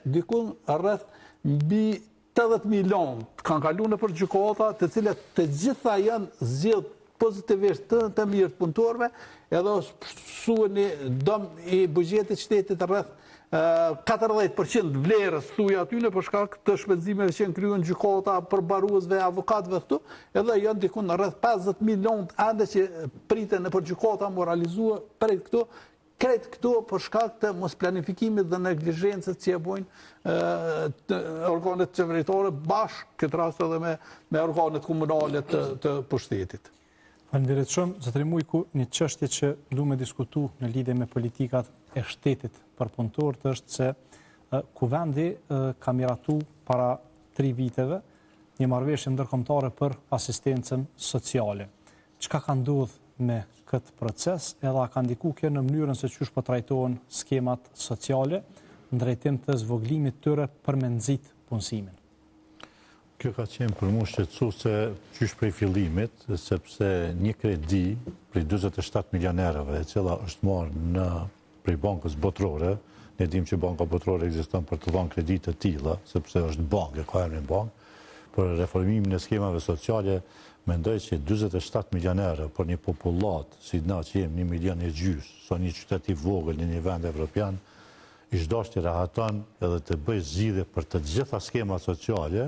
dikun rreth mbi 80 milion kanë kaluar nëpër gjykata, të cilat të gjitha janë zgjedh pozitivisht të mirë të punëtorëve, edhe shpërsuan dëm i buxhetit shtetit rreth 40% vlerës thuaj aty për shkak të shpenzimeve që kryen gjykata për baruesve, avokatëve këtu, edhe janë diku në rreth 50 milion ande që priten nëpër gjykata moralizuar për këtu. Kretë këtu për shkak të mos planifikimit dhe neglizhencës që e bojnë organet qeveritare bashkë, këtë rast edhe me organet komunale të pushtetit. Faleminderit shumë, zotëri Mujku, një çështje që du me diskutu në lidhje me politikat e shtetit për punëtorët është se Kuvendi ka miratu para 3 viteve një marrëveshje ndërkombëtare për asistencën sociale. Çka ka ndodhur me këtë proces, edhe ka ndiku kjo në mënyrën se qysh po trajtohen skemat sociale në drejtim të zvoglimit tyre për me nxit punësimin. Kjo ka qenë për mua shqetësuese qysh prej fillimit, sepse një kredi prej 47 milionerëve, e cila është marrë prej bankës botërore, ne dim që banka botërore ekziston për të dhënë kreditë të tilla, sepse është bankë, ka emrin bankë, për reformimin e skemave sociale. Mendoj që 47 milionerë për një popullat, si na që jem 1,5 milion, sa një qytet i vogël në një vend evropian, ishdosh të rahaton edhe të bëj zgjidhje për të gjitha skemat sociale,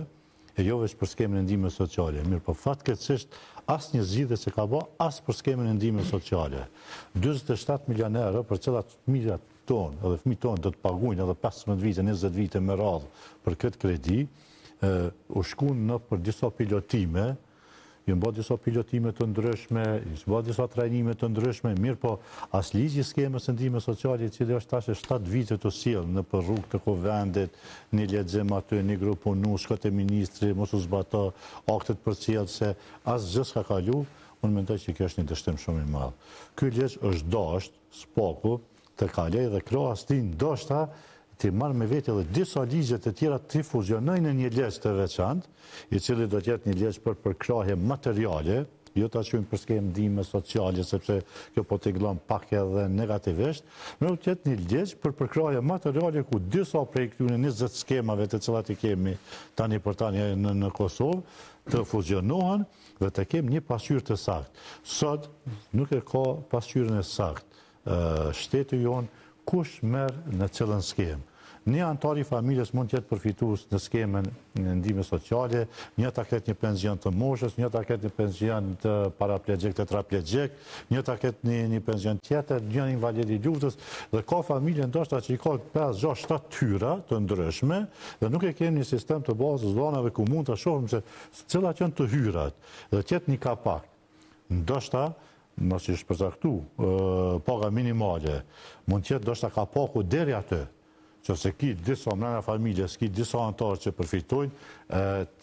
e jo vetëm për skemën e ndihmës sociale. Mirë, po fatkeqësisht asnjë zgjidhje s'e ka bë as për skemën e ndihmës sociale. 47 milionerë për cilat fëmijët tonë, edhe fëmijët tonë do të paguajnë edhe 15 vite, 20 vite me radhë për këtë kredi, u shkuan në për disa pilotime. Jënë bërë disa pilotime të ndryshme, jënë bërë disa trajnime të ndryshme, mirë po as ligji skemës ndihmës sociale, i cili është tash 7 vite të sjellë në për rrugë të Kuvendit, një lexim aty, një grup punu, shkot e ministri, mos u zbato aktet përcjellëse, as gjë s'ka kalu, unë mendoj që kjo është një dështim shumë i madh. Ky ligj është dashur spaku të kaloj dhe krahas tij ndoshta të marrë me vete edhe disa ligjet e tjera të fuzionojnë në një ligj të veçantë, i cili do të jetë një ligj për përkrahje materiale, jo ta quajmë për skemë ndihme sociale, sepse kjo po të glon pak edhe negativisht, do të jetë një ligj për përkrahje materiale ku disa prej këtyre 20 skemave të cilat i kemi tani për tani në Kosovë të fuzionohen dhe të kemi një pasqyrë të saktë. Sot nuk e ka pasqyrën e saktë shteti jonë kush merr në cilën skemë. Një antar i familjes mund të jetë përfitues në skemën e ndihmës sociale, një ta ketë një pension të moshës, një ta ketë një pension të paraplegjik, tetraplegjik, një ta ketë një pension tjetër, një invalid i luftës, dhe ka familje ndoshta që i ka 5, 6, 7 tyra të ndryshme, dhe nuk e kemi një sistem të bazës dhënave ku mund ta shohim se cilat janë të hyrat, dhe të jetë një kapak. Ndoshta mos është përcaktu paga minimale, mund të jetë ndoshta kapaku deri aty. Qëse ki disa mrena familjes, ki disa antarë që përfitojnë,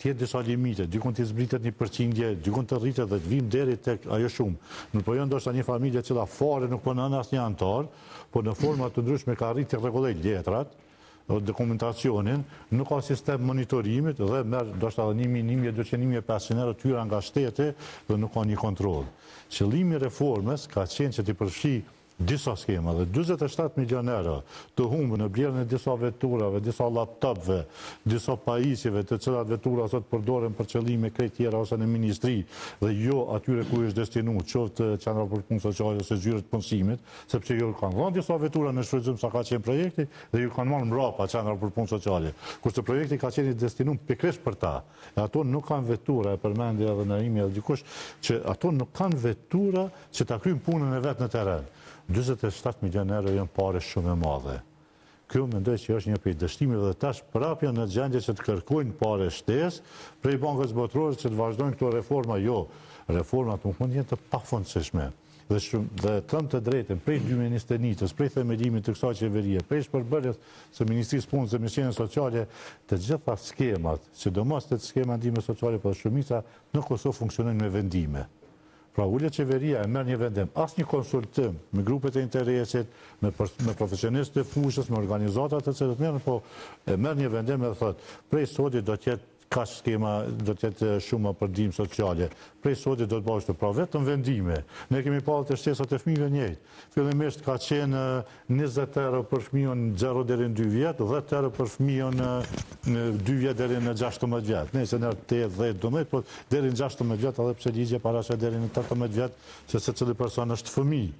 tjetë disa limite, dykun të zbritet një përqindje, dykun të rritet dhe të vim deri tek ajo shumë. Nuk po jo ndoshta një familje cila fare nuk po në asnjë antar, po në forma të ndryshme ka rritë të rregulloj letrat, dokumentacionin, nuk ka sistem monitorimit dhe merr ndoshta 1.000, 1.200, 1.500 euro tyra nga shteti dhe nuk ka një kontroll. Qëllimi i reformës ka qenë që të përfshi disa skema dhe 47 milion euro të humbë në blerjen e disa veturave, disa laptopve, disa pajisjeve të cilat vetura sot përdoren për qëllime krejt tjera ose në ministri dhe jo atyre ku është destinu, qoftë qendra për punë sociale ose zyret punësimit, sepse ju kanë dhënë disa vetura në shfrytëzim sa ka qenë projekti dhe ju kanë marrë mbrapa qendra për punë sociale. Kurse projekti ka qenë i destinuar pikërisht për ta. Ato nuk kanë vetura, e përmendi edhe në imi edhe dikush, që ato nuk kanë vetura që ta kryjnë punën e vet në terren. 47 milion euro janë pare shumë e madhe. Kjo mendoj që është një prej dështimeve dhe tash prapë janë në gjendje që të kërkojnë pare shtesë prej bankës botërore që të vazhdojnë këto reforma. Jo, reformat nuk mund jenë të pafundësishme. Dhe thëmë të drejtën, prej 2021-s, prej themelimit të kësaj qeverie, prej shpërbërjes së Ministrisë Punës dhe Misionin Sociale, të gjitha skemat, sidomos të skema ndihmës sociale për shumica në Kosovë funksionojnë me vendime. Pra ullet qeveria e merr një vendim, as një konsultim me grupet e interesit, me profesionistë të fushës, me organizatat të cilët merren, po e merr një vendim dhe thotë, prej sotit do të jetë ka skema do të jetë shumë përndim sociale. Prej sotit do të bëhet pra vetëm vendime. Ne kemi parë të shtesat e fëmijëve njëjtë. Fillimisht ka qenë 20 euro për fëmijën 0 deri në 2 vjet, 10 euro për fëmijën 2 vjet deri në 16 vjet. Nëse në 8, 10, 12, por deri në 16 vjet, edhe pse ligji paraqet deri në 18 vjet, se secili person është fëmijë.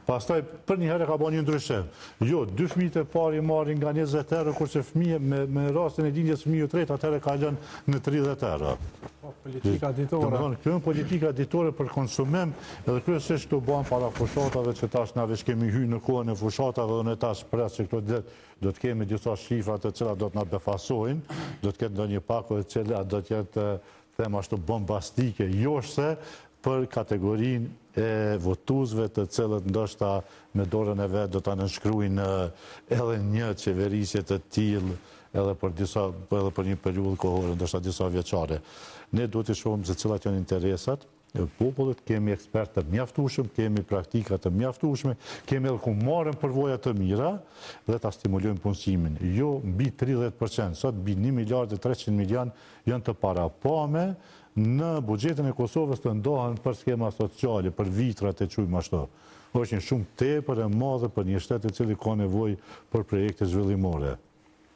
Pastaj për një herë ka bën një ndryshim. Jo, 2 fëmijët e parë i marrin nga 20 euro, kurse fëmijë me rastin e lindjes fëmijës tretë atëherë ka lënë në 30 euro. Politika ditore. Kjo është politika ditore për konsumim, edhe kryesisht këtu bën para fushatave që tash na veç kemi hyrë në kohën e fushatave dhe ne tash pres që këto ditë do të kemi disa shifra të cilat do të na befasojnë, do të ketë ndonjë pakë e cila do të jetë them ashtu bombastike, joshse për kategorinë e votuesve të cilët ndoshta me dorën e vet do ta nënshkruajnë edhe një qeverisje të tillë edhe për një periudhë kohore, ndoshta disa vjeçare. Ne duhet të shohim se cilat janë interesat e popullit, kemi ekspertë të mjaftueshëm, kemi praktika të mjaftueshme, kemi edhe ku marrim përvoja të mira dhe ta stimulojmë punësimin. Jo mbi 30%, sot mbi 1 miliard e 300 milion janë të parapame në buxhetin e Kosovës të ndohen për skema sociale, për vitrat e quajmë ashtu. Është një shumë tepër e madhe për një shtet i cili ka nevojë për projekte zhvillimore.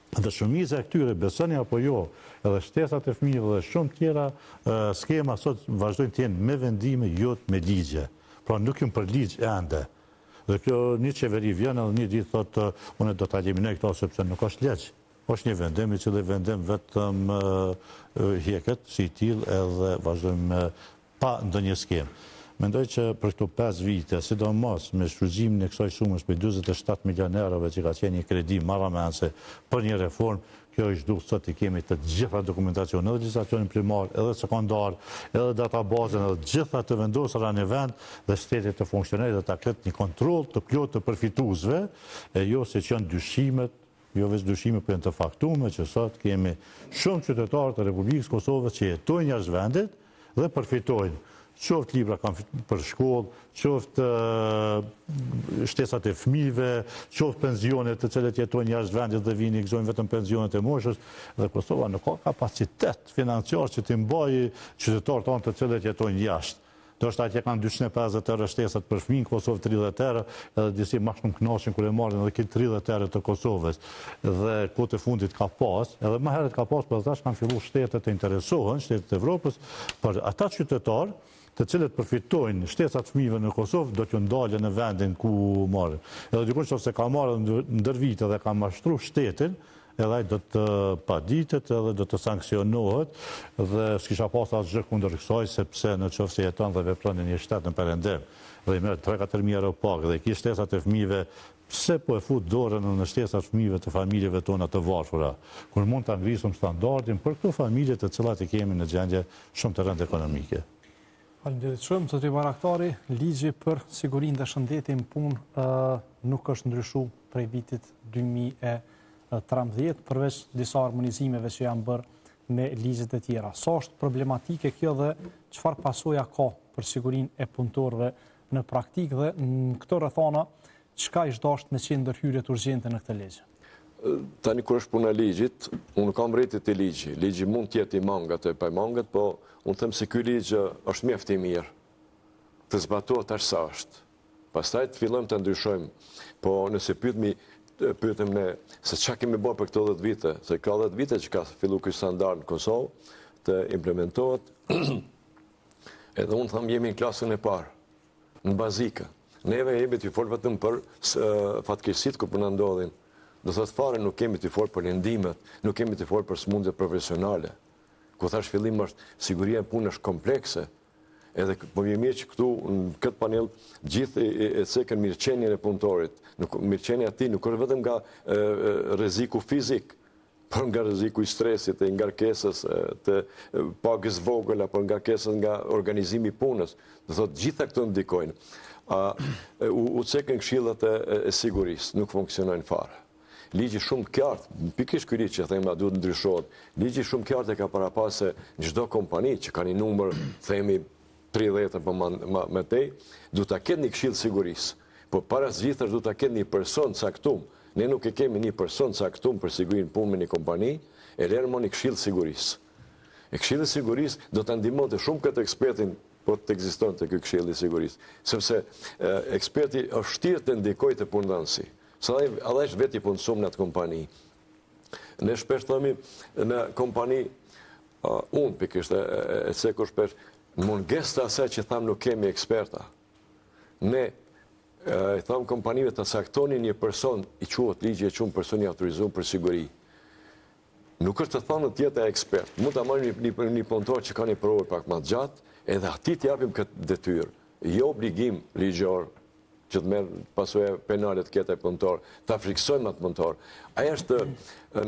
Dhe shumica e këtyre, besoni apo jo, edhe shtesat e fëmijëve dhe shumë tjera skema sot vazhdojnë të jenë me vendime, jo me ligje. Pra nuk janë për ligj ende. Dhe kjo një qeveri vjen edhe një ditë thotë unë do ta eliminoj këto sepse nuk është ligj. Është një vendim i cili vendim vetëm hjeket si i tillë edhe vazhdojmë pa ndonjë skemë. Mendoj që për këto 5 vite, sidomos me shfrytëzimin e kësaj sumës për 47 milion eurove që ka qenë një kredi marramense për një reformë, kjo është duhet sot i kemi të gjitha dokumentacion, edhe legjislacionin primar, edhe sekondar, edhe databazën, edhe gjitha të vendosura në vend dhe shtetit të funksionojë dhe ta ketë një kontroll të plotë të përfituesve, e jo se që janë dyshimet, jo veç dyshime për janë të faktume që sot kemi shumë qytetarë të Republikës Kosovës që jetojnë jashtë vendit dhe përfitojnë. Qoftë libra për shkollë, qoftë shtesat e fëmijëve, qoftë pensionet të cilët jetojnë jashtë vendit dhe vini gëzojnë vetëm pensionet e moshës, dhe Kosova nuk ka kapacitet financiar që të mbajë qytetarët tonë të cilët jetojnë jashtë. Do është atje kanë 250 euro shtesat për fëmijë, Kosovë 30 euro, edhe disi ma shumë knaqin kër e marrin edhe këtë 30 euro të Kosovës. Dhe kote fundit ka pas, edhe më herët ka pas, për tash kanë fillu shtetet të interesohen, shtetet e Evropës, për ata qytetarë të cilët përfitojnë shtesat fëmijëve në Kosovë, do t'ju ndalë në vendin ku marrin. Edhe dikush nëse ka marrë ndër vite dhe ka mashtru shtetin, edhe ai do të paditet edhe do të sanksionohet dhe s'kisha pas asgjë kundër kësaj sepse nëse jeton dhe vepron në një shtet në perëndim dhe i merr 3-4 mijë euro pagë dhe ki shtesat e fëmijëve, pse po e fut dorën në shtesat fëmijëve të familjeve tona të varfëra, kur mund ta ngrisim standardin për këto familje të cilat i kemi në gjendje shumë të rëndë ekonomike. Faleminderit shumë, zotëri Baraktari. Ligji për sigurinë dhe shëndetin punë nuk është ndryshuar prej vitit 2013, përveç disa harmonizimeve që janë bërë me ligjet e tjera. Sa është problematike kjo dhe çfarë pasoja ka për sigurinë e punëtorëve në praktikë dhe në këto rrethana çka ish dashur me qenë ndërhyrjet urgjente në këtë ligj? Tani kur është puna e ligjit, unë kam rritit e ligji. Ligji mund t'jetë i mangat e pa i mangat, po unë them se ky ligj është mjaft i mirë. Të zbatohet aq sa është. Pastaj të fillojmë të ndryshojmë. Po nëse pyetëm ne se çka kemi bërë për këto 10 vite, se ka 10 vite që ka filluar ky standard në Kosovë të implementohet. Edhe unë them jemi në klasën e parë, në bazika. Neve jemi të fol vetëm për fatkeqësitë ku po na ndodhin. Do thotë fare nuk kemi të folë për lëndimet, nuk kemi të folë për smundje profesionale. Ku thash fillim është siguria e punës është komplekse. Edhe po vjen mirë që këtu në këtë panel gjithë e cekën mirëqenien e punëtorit. Mirëqenia e tij nuk është vetëm nga rreziku fizik, por nga rreziku i stresit, e ngarkesës të pagës vogël apo ngarkesës nga organizimi i punës. Do thotë gjitha këto ndikojnë. U cekën këshillat e sigurisë, nuk funksionojnë fare. Ligji shumë qartë, pikërisht ky ligj që thema duhet ndryshohet. Ligji shumë qartë e ka parapasë se çdo kompani që ka një numër, themi 30 apo më tej, duhet ta ketë një këshill sigurisë. Po para së gjithës duhet ta ketë një person caktuar. Ne nuk e kemi një person caktuar për sigurinë punë me një kompani, e lërmon një këshill sigurisë. E Këshilli i Sigurisë do ta ndihmonte shumë këtë ekspertin po të ekzistonte ky Këshilli i Sigurisë, sepse eksperti është shtirë të ndikojë të punëdhënësi. Sa ai është vetë i punësuar në atë kompani. Ne shpesh themi në kompani, unë pikërisht e cekur shpesh, mungesë të asaj që thamë nuk kemi eksperta. Ne i thamë kompanive të saktoni një person, i quhet ligji e quhet person i autorizuar për siguri. Nuk është të thonë të jetë ekspert. Mund të marrim një punëtor që ka një provë pak më të gjatë, edhe atij t'i japim këtë detyrë. Jo obligim ligjor që të merr pasojë penale të ketë ai punëtor, ta friksojmë atë punëtor. Ai është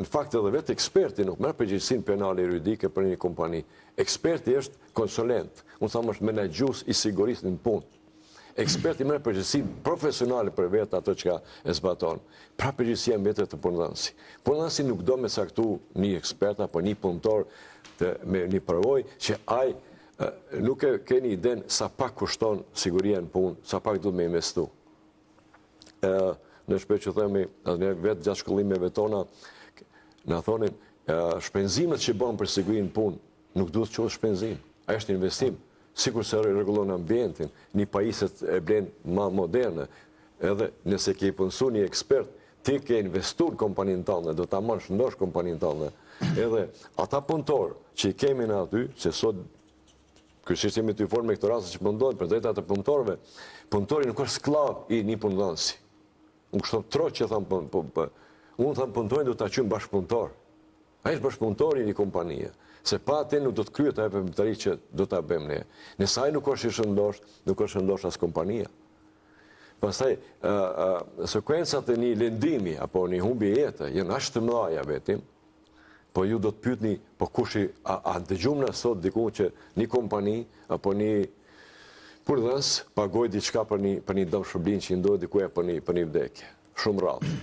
në fakt edhe vetë eksperti nuk merr përgjegjësinë penale juridike për një kompani. Eksperti është konsulent, unë thamë është menaxhues i sigurisë në punë. Eksperti merr përgjegjësinë profesionale për vetë ato që e zbaton. Pra përgjegjësia mbetet të punëdhënësi. Punëdhënësi nuk do me saktu një ekspert apo një punëtor me një përvojë që ai nuk e keni iden sa pak kushton siguria në punë, sa pak duhet me investu. Në shpesh që themi, ne vetë gjatë shkollimeve tona, na thonin, shpenzimet që bën për sigurinë në punë nuk duhet të quhet shpenzim, ai është investim. Sikur se rregullon ambientin, një pajisjet e blen më moderne, edhe nëse ke punësuar një ekspert, ti ke investuar në kompaninë tënde, do ta marrësh ndosh kompaninë tënde. Edhe ata punëtor që i kemi në aty, që sot ky sistemi të informë me këto raste që mundohen për drejtat e punëtorëve, punëtori nuk është sklav i një punëdhënësi. Unë kështu troq që tham unë tham punëtorin do ta quajmë bashkëpunëtor. Ai është bashkëpunëtor i një kompanie. Se pa atë nuk do të kryet ajo veprimtari që do ta bëjmë ne. Nëse ai nuk është i shëndosh, nuk është shëndosh as kompania. Pastaj sekuencat e një lëndimi apo një humbje jete janë aq të mëdha vetëm, po ju do të pyetni, po kush a dëgjojmë na sot diku që një kompani apo një punëdhënës pagoi diçka për një dëm shërbim që ndodhi diku për një vdekje. Shumë rrallë.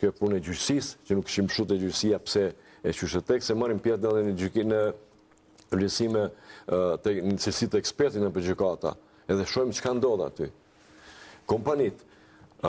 Kjo punë e gjyqësisë, që nuk kishim shute gjyqësia pse e qyshë tek se marrim pjesë edhe në gjykimin në vlerësime në cilësi të ekspertit në gjykata, edhe shohim çka ndodh aty. Kompanit